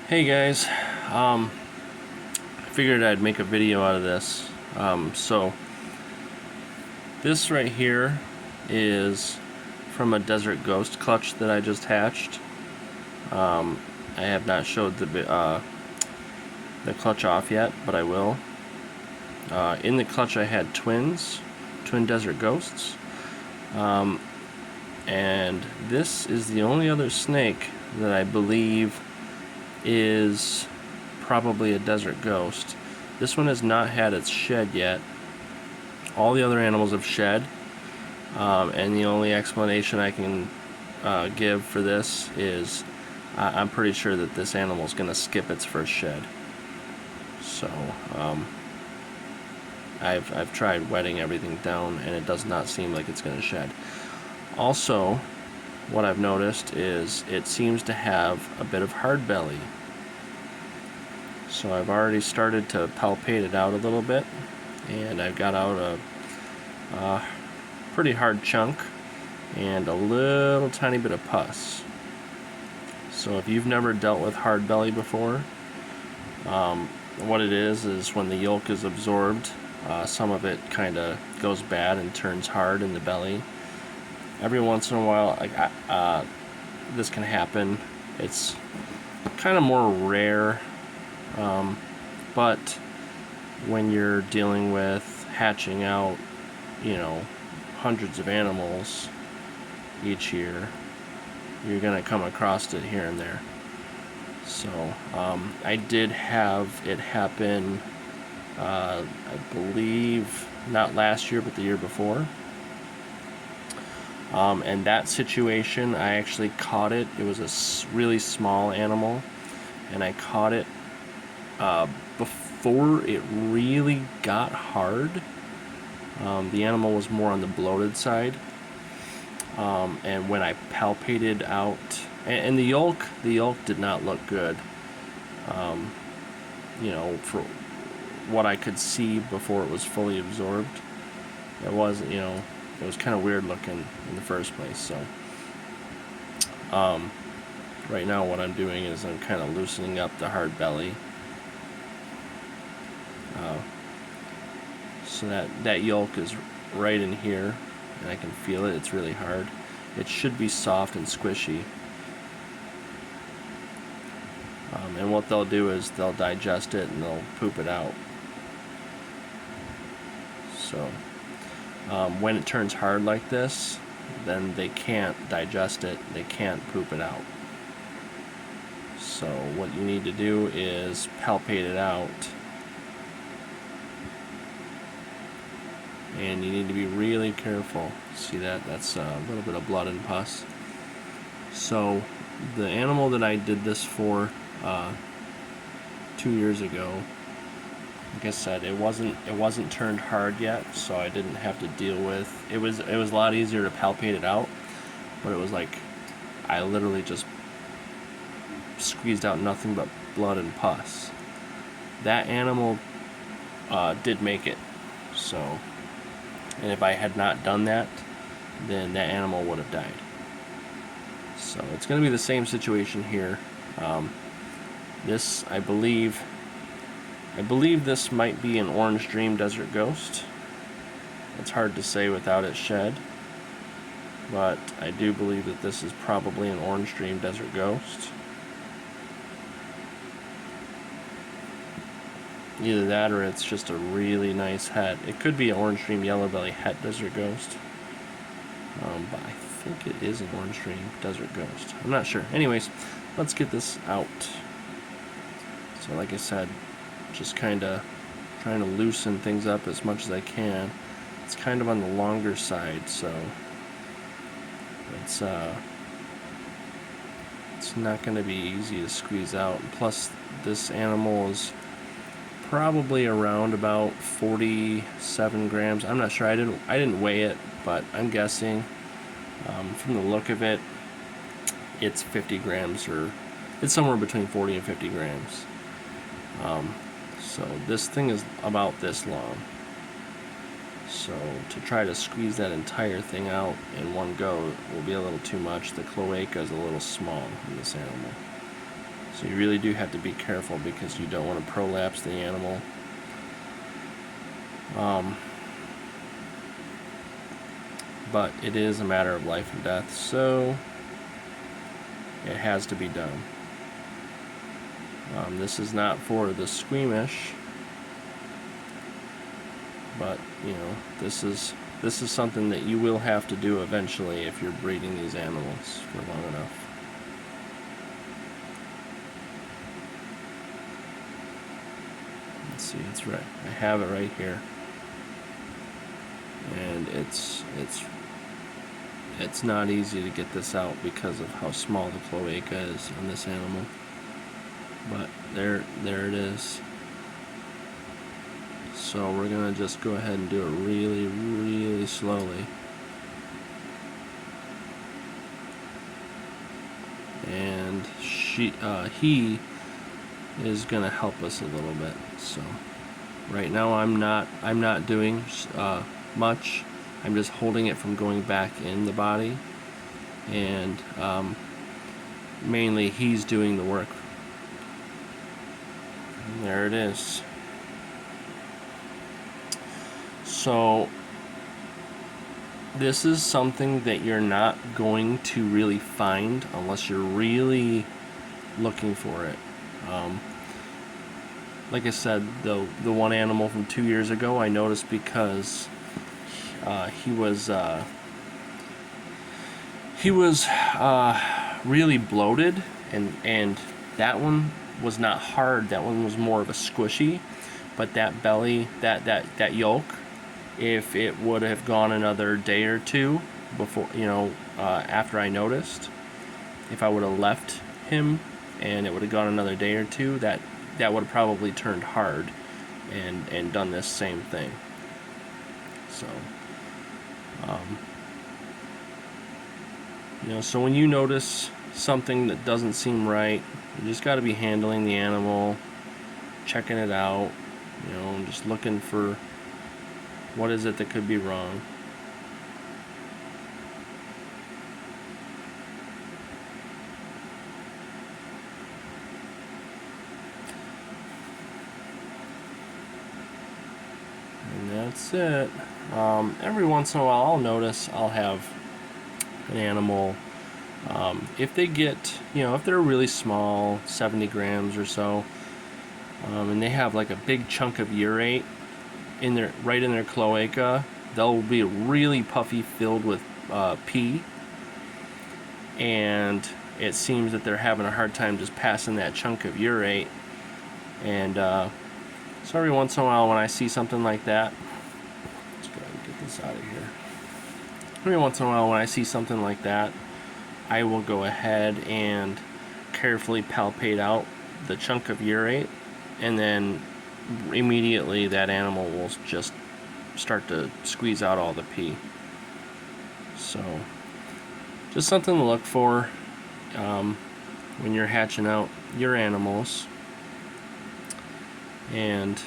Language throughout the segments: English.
Hey guys, I figured I'd make a video out of this. So this right here is from a Desert Ghost clutch that I just hatched. I have not showed the clutch off yet, but I will. In the clutch I had twin Desert Ghosts, and this is the only other snake that I believe is probably a Desert Ghost. This one has not had its shed yet. All the other animals have shed, and the only explanation I can give for this is I'm pretty sure that this animal is going to skip its first shed. So I've tried wetting everything down, and it does not seem like it's going to shed. Also, what I've noticed is it seems to have a bit of hard belly. So I've already started to palpate it out a little bit, and I've got out a pretty hard chunk and a little tiny bit of pus. So if you've never dealt with hard belly before, what it is when the yolk is absorbed, some of it kind of goes bad and turns hard in the belly. Every once in a while, this can happen. It's kind of more rare, but when you're dealing with hatching out, hundreds of animals each year, you're gonna come across it here and there. So I did have it happen, I believe not last year but the year before, and that situation I actually caught it. It was a really small animal, and I caught it before it really got hard. The animal was more on the bloated side, and when I palpated out, and the yolk did not look good. For what I could see before it was fully absorbed, it was kind of weird looking in the first place. So right now what I'm doing is I'm kind of loosening up the hard belly, so that yolk is right in here, and I can feel it. It's really hard. It should be soft and squishy. And what they'll do is they'll digest it and they'll poop it out. So when it turns hard like this, then they can't digest it, they can't poop it out. So what you need to do is palpate it out, and you need to be really careful. See that's a little bit of blood and pus. So the animal that I did this for 2 years ago, like I said, it wasn't turned hard yet, so I didn't have to deal with it. Was a lot easier to palpate it out, but it was like I literally just squeezed out nothing but blood and pus. That animal did make it. So, and if I had not done that, then that animal would have died. So it's going to be the same situation here. This, I believe this might be an Orange Dream Desert Ghost. It's hard to say without its shed, but I do believe that this is probably an Orange Dream Desert Ghost. Either that or it's just a really nice het. It could be an Orange Dream Yellow Belly Het Desert Ghost, but I think it is an Orange Dream Desert Ghost. I'm not sure. Anyways, let's get this out. So like I said, just kind of trying to loosen things up as much as I can. It's kind of on the longer side, so it's not going to be easy to squeeze out. Plus, this animal is probably around about 47 grams. I'm not sure. I didn't weigh it, but I'm guessing from the look of it, it's 50 grams, or it's somewhere between 40 and 50 grams. So this thing is about this long. So to try to squeeze that entire thing out in one go will be a little too much. The cloaca is a little small in this animal. So you really do have to be careful because you don't want to prolapse the animal. But it is a matter of life and death, so it has to be done. This is not for the squeamish, but you know, this is something that you will have to do eventually if you're breeding these animals for long enough. Let's see, it's right. I have it right here, and it's not easy to get this out because of how small the cloaca is on this animal. But there it is. So we're gonna just go ahead and do it really, really slowly. And he is gonna help us a little bit. So right now I'm not doing much. I'm just holding it from going back in the body, and mainly he's doing the work. And there it is. So this is something that you're not going to really find unless you're really looking for it. Like I said, the one animal from 2 years ago I noticed because he was really bloated, and that one was not hard. That one was more of a squishy. But that belly, that yolk, if it would have gone another day or two before, after I noticed, if I would have left him and it would have gone another day or two, that would have probably turned hard and done this same thing. So so when you notice something that doesn't seem right, you just got to be handling the animal, checking it out, just looking for what is it that could be wrong. And that's it. Every once in a while I'll notice I'll have an animal, if they get, if they're really small, 70 grams or so, and they have like a big chunk of urate right in their cloaca, they'll be really puffy, filled with pee, and it seems that they're having a hard time just passing that chunk of urate. And so every once in a while when I see something like that, let's go ahead and get this out of here. Every once in a while when I see something like that, I will go ahead and carefully palpate out the chunk of urate, and then immediately that animal will just start to squeeze out all the pee. So just something to look for when you're hatching out your animals. And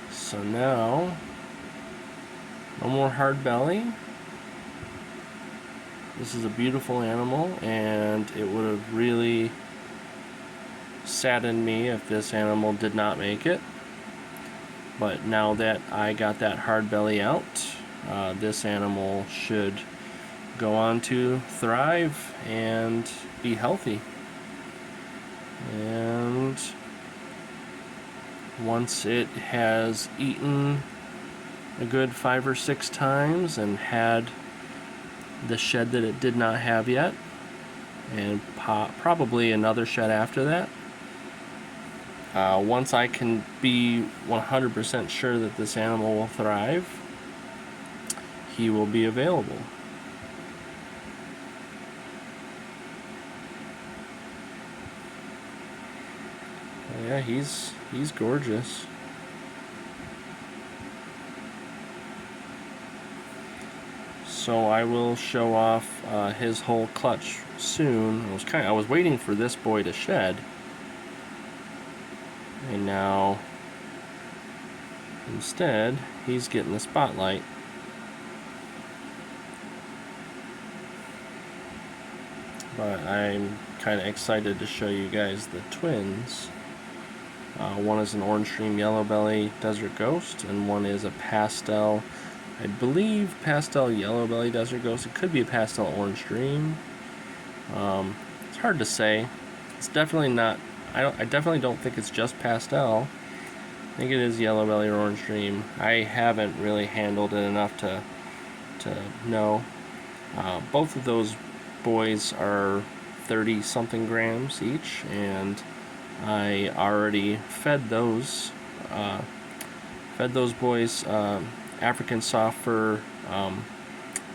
so now, no more hard belly. This is a beautiful animal, and it would have really saddened me if this animal did not make it. But now that I got that hard belly out, this animal should go on to thrive and be healthy. And once it has eaten a good 5 or 6 times and had the shed that it did not have yet, and probably another shed after that, once I can be 100% sure that this animal will thrive, he will be available. Yeah, he's gorgeous. So I will show off his whole clutch soon. I was waiting for this boy to shed, and now instead he's getting the spotlight. But I'm kind of excited to show you guys the twins. One is an orange stream yellow belly desert ghost, and one is a pastel, I believe, pastel yellow belly desert ghost. It could be a pastel orange stream. It's hard to say. It's definitely not. I definitely don't think it's just pastel. I think it is yellow belly or orange stream. I haven't really handled it enough to know. Both of those boys are 30 something grams each, and I already fed those boys African soft fur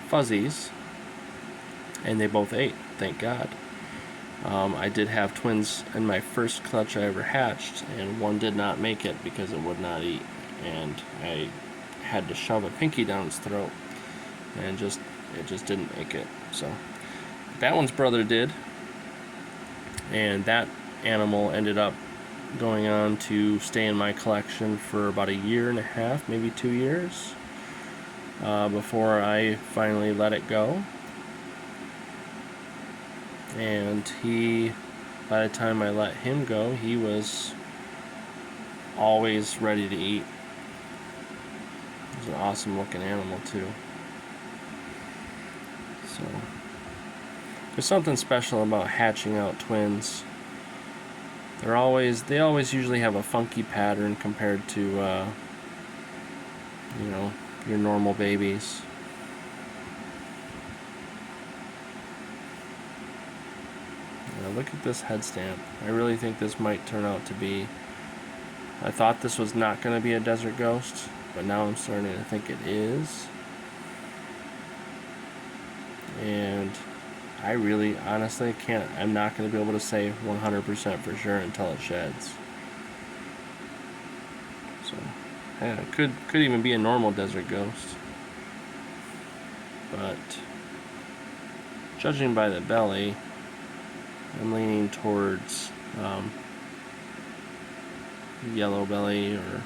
fuzzies, and they both ate, thank God. I did have twins in my first clutch I ever hatched, and one did not make it because it would not eat, and I had to shove a pinky down its throat, and it just didn't make it. So that one's brother did, and that animal ended up going on to stay in my collection for about 1.5 years, maybe 2 years, before I finally let it go. And by the time I let him go, he was always ready to eat. He was an awesome looking animal too. So there's something special about hatching out twins. They always usually have a funky pattern compared to your normal babies. Look at this head stamp. I really think this might turn out to be... I thought this was not going to be a desert ghost, but now I'm starting to think it is. And I really, honestly, I'm not going to be able to say 100% for sure until it sheds. So, yeah, it could even be a normal desert ghost. But, judging by the belly, I'm leaning towards yellow belly or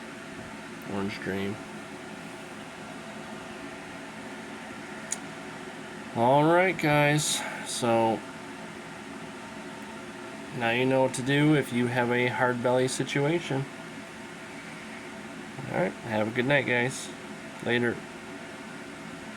orange stream. Alright guys, so now you know what to do if you have a hard belly situation. Alright, have a good night guys. Later.